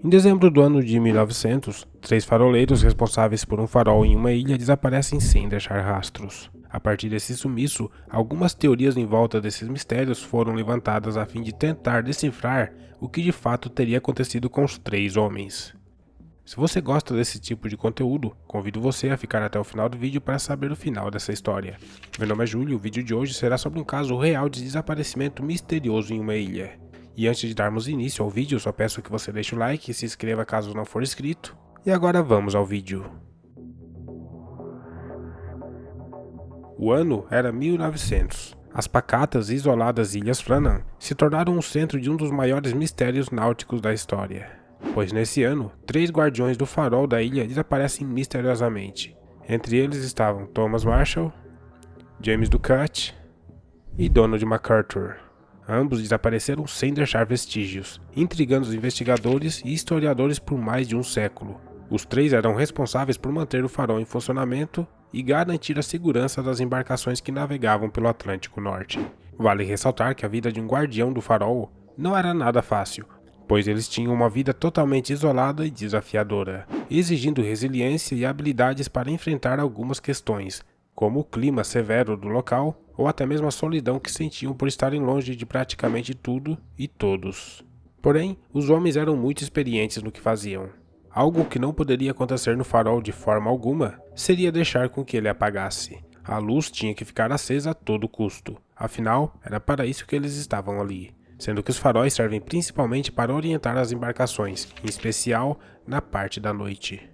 Em dezembro do ano de 1900, 3 faroleiros responsáveis por um farol em uma ilha desaparecem sem deixar rastros. A partir desse sumiço, algumas teorias em volta desses mistérios foram levantadas a fim de tentar decifrar o que de fato teria acontecido com os 3 homens. Se você gosta desse tipo de conteúdo, convido você a ficar até o final do vídeo para saber o final dessa história. Meu nome é Júlio e o vídeo de hoje será sobre um caso real de desaparecimento misterioso em uma ilha. E antes de darmos início ao vídeo, só peço que você deixe o like e se inscreva caso não for inscrito. E agora vamos ao vídeo. O ano era 1900. As pacatas e isoladas Ilhas Flannan se tornaram o centro de um dos maiores mistérios náuticos da história. Pois nesse ano, 3 guardiões do farol da ilha desaparecem misteriosamente. Entre eles estavam Thomas Marshall, James Ducat e Donald MacArthur. Ambos desapareceram sem deixar vestígios, intrigando os investigadores e historiadores por mais de um século. Os 3 eram responsáveis por manter o farol em funcionamento e garantir a segurança das embarcações que navegavam pelo Atlântico Norte. Vale ressaltar que a vida de um guardião do farol não era nada fácil, pois eles tinham uma vida totalmente isolada e desafiadora, exigindo resiliência e habilidades para enfrentar algumas questões, como o clima severo do local ou até mesmo a solidão que sentiam por estarem longe de praticamente tudo e todos. Porém, os homens eram muito experientes no que faziam. Algo que não poderia acontecer no farol de forma alguma seria deixar com que ele apagasse. A luz tinha que ficar acesa a todo custo, afinal, era para isso que eles estavam ali. Sendo que os faróis servem principalmente para orientar as embarcações, em especial na parte da noite.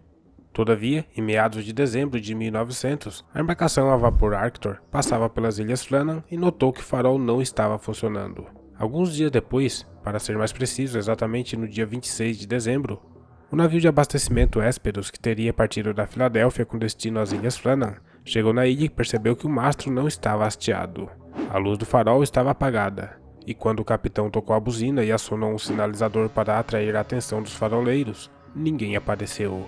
Todavia, em meados de dezembro de 1900, a embarcação a vapor Arctor passava pelas Ilhas Flannan e notou que o farol não estava funcionando. Alguns dias depois, para ser mais preciso, exatamente no dia 26 de dezembro, o navio de abastecimento Hesperus, que teria partido da Filadélfia com destino às Ilhas Flannan, chegou na ilha e percebeu que o mastro não estava hasteado. A luz do farol estava apagada. E quando o capitão tocou a buzina e acionou um sinalizador para atrair a atenção dos faroleiros, ninguém apareceu.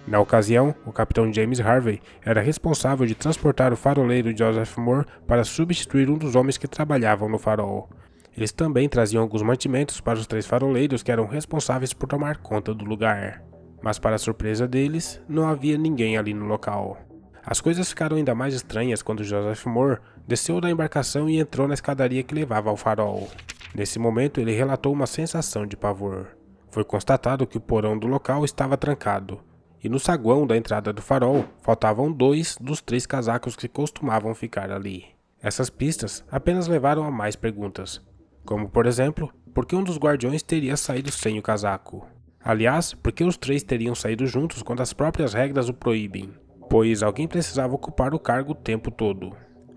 Na ocasião, o capitão James Harvey era responsável de transportar o faroleiro Joseph Moore para substituir um dos homens que trabalhavam no farol. Eles também traziam alguns mantimentos para os 3 faroleiros que eram responsáveis por tomar conta do lugar. Mas para surpresa deles, não havia ninguém ali no local. As coisas ficaram ainda mais estranhas quando Joseph Moore desceu da embarcação e entrou na escadaria que levava ao farol. Nesse momento, ele relatou uma sensação de pavor. Foi constatado que o porão do local estava trancado, e no saguão da entrada do farol faltavam 2 dos 3 casacos que costumavam ficar ali. Essas pistas apenas levaram a mais perguntas, como por exemplo, por que um dos guardiões teria saído sem o casaco? Aliás, por que os 3 teriam saído juntos quando as próprias regras o proíbem? Pois alguém precisava ocupar o cargo o tempo todo.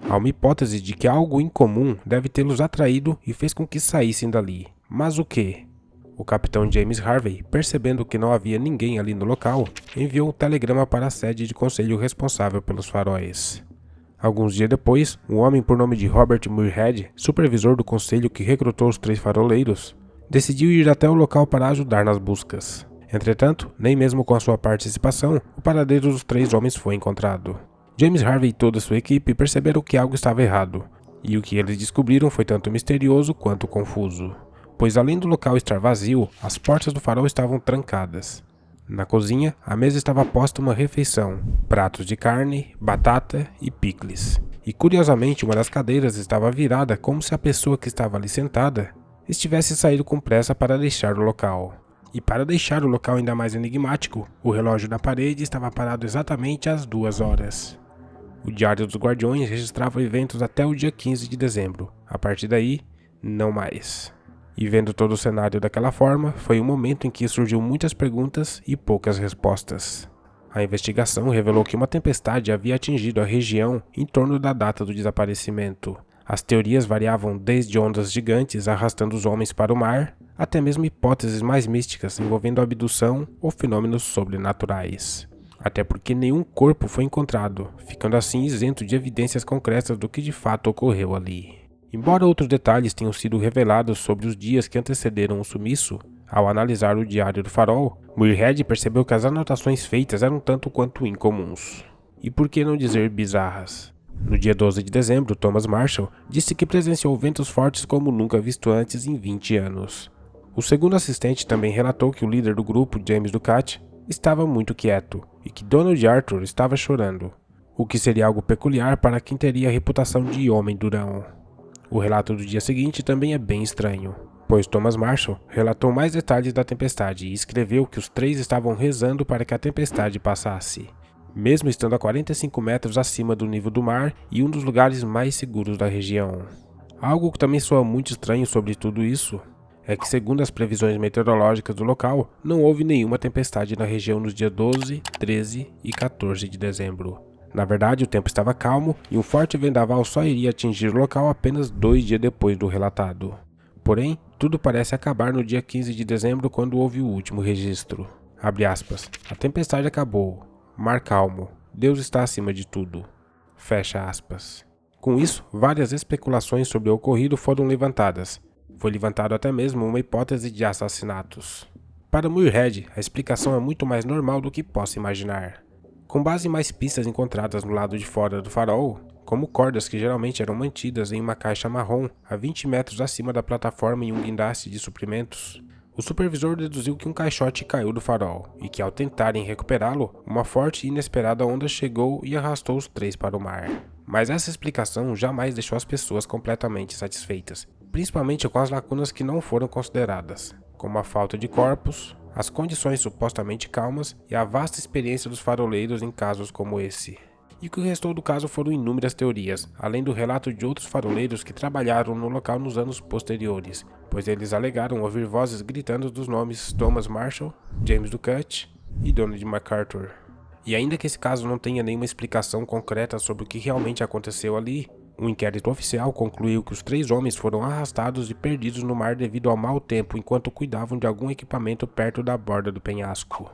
Há uma hipótese de que algo incomum deve tê-los atraído e fez com que saíssem dali. Mas o que? O capitão James Harvey, percebendo que não havia ninguém ali no local, enviou um telegrama para a sede de conselho responsável pelos faróis. Alguns dias depois, um homem por nome de Robert Muirhead, supervisor do conselho que recrutou os 3 faroleiros, decidiu ir até o local para ajudar nas buscas. Entretanto, nem mesmo com a sua participação, o paradeiro dos 3 homens foi encontrado. James Harvey e toda sua equipe perceberam que algo estava errado, e o que eles descobriram foi tanto misterioso quanto confuso, pois além do local estar vazio, as portas do farol estavam trancadas. Na cozinha, a mesa estava posta uma refeição, pratos de carne, batata e picles. E curiosamente, uma das cadeiras estava virada como se a pessoa que estava ali sentada estivesse saído com pressa para deixar o local. E para deixar o local ainda mais enigmático, o relógio na parede estava parado exatamente às 2 horas. O Diário dos Guardiões registrava eventos até o dia 15 de dezembro. A partir daí, não mais. E vendo todo o cenário daquela forma, foi um momento em que surgiu muitas perguntas e poucas respostas. A investigação revelou que uma tempestade havia atingido a região em torno da data do desaparecimento. As teorias variavam desde ondas gigantes arrastando os homens para o mar, até mesmo hipóteses mais místicas envolvendo abdução ou fenômenos sobrenaturais. Até porque nenhum corpo foi encontrado, ficando assim isento de evidências concretas do que de fato ocorreu ali. Embora outros detalhes tenham sido revelados sobre os dias que antecederam o sumiço, ao analisar o diário do farol, Muirhead percebeu que as anotações feitas eram tanto quanto incomuns. E por que não dizer bizarras? No dia 12 de dezembro, Thomas Marshall disse que presenciou ventos fortes como nunca visto antes em 20 anos. O segundo assistente também relatou que o líder do grupo, James Ducat, estava muito quieto e que Donald Arthur estava chorando, o que seria algo peculiar para quem teria a reputação de homem durão. O relato do dia seguinte também é bem estranho, pois Thomas Marshall relatou mais detalhes da tempestade e escreveu que os três estavam rezando para que a tempestade passasse, mesmo estando a 45 metros acima do nível do mar e um dos lugares mais seguros da região. Algo que também soa muito estranho sobre tudo isso é que, segundo as previsões meteorológicas do local, não houve nenhuma tempestade na região nos dias 12, 13 e 14 de dezembro. Na verdade, o tempo estava calmo e um forte vendaval só iria atingir o local apenas 2 dias depois do relatado. Porém, tudo parece acabar no dia 15 de dezembro, quando houve o último registro. Abre aspas. A tempestade acabou. Mar calmo. Deus está acima de tudo. Fecha aspas. Com isso, várias especulações sobre o ocorrido foram levantadas. Foi levantado até mesmo uma hipótese de assassinatos. Para Muirhead, a explicação é muito mais normal do que possa imaginar. Com base em mais pistas encontradas no lado de fora do farol, como cordas que geralmente eram mantidas em uma caixa marrom a 20 metros acima da plataforma em um guindaste de suprimentos, o supervisor deduziu que um caixote caiu do farol e que, ao tentarem recuperá-lo, uma forte e inesperada onda chegou e arrastou os três para o mar. Mas essa explicação jamais deixou as pessoas completamente satisfeitas, principalmente com as lacunas que não foram consideradas, como a falta de corpos, as condições supostamente calmas e a vasta experiência dos faroleiros em casos como esse. E o que restou do caso foram inúmeras teorias, além do relato de outros faroleiros que trabalharam no local nos anos posteriores, pois eles alegaram ouvir vozes gritando dos nomes Thomas Marshall, James Ducat e Donald MacArthur. E ainda que esse caso não tenha nenhuma explicação concreta sobre o que realmente aconteceu ali, um inquérito oficial concluiu que os três homens foram arrastados e perdidos no mar devido ao mau tempo enquanto cuidavam de algum equipamento perto da borda do penhasco.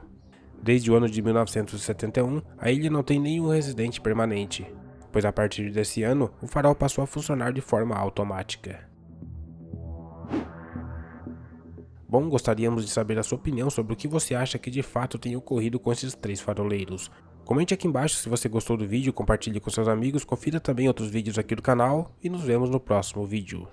Desde o ano de 1971, a ilha não tem nenhum residente permanente, pois a partir desse ano, o farol passou a funcionar de forma automática. Bom, gostaríamos de saber a sua opinião sobre o que você acha que de fato tem ocorrido com esses três faroleiros. Comente aqui embaixo se você gostou do vídeo, compartilhe com seus amigos, confira também outros vídeos aqui do canal e nos vemos no próximo vídeo.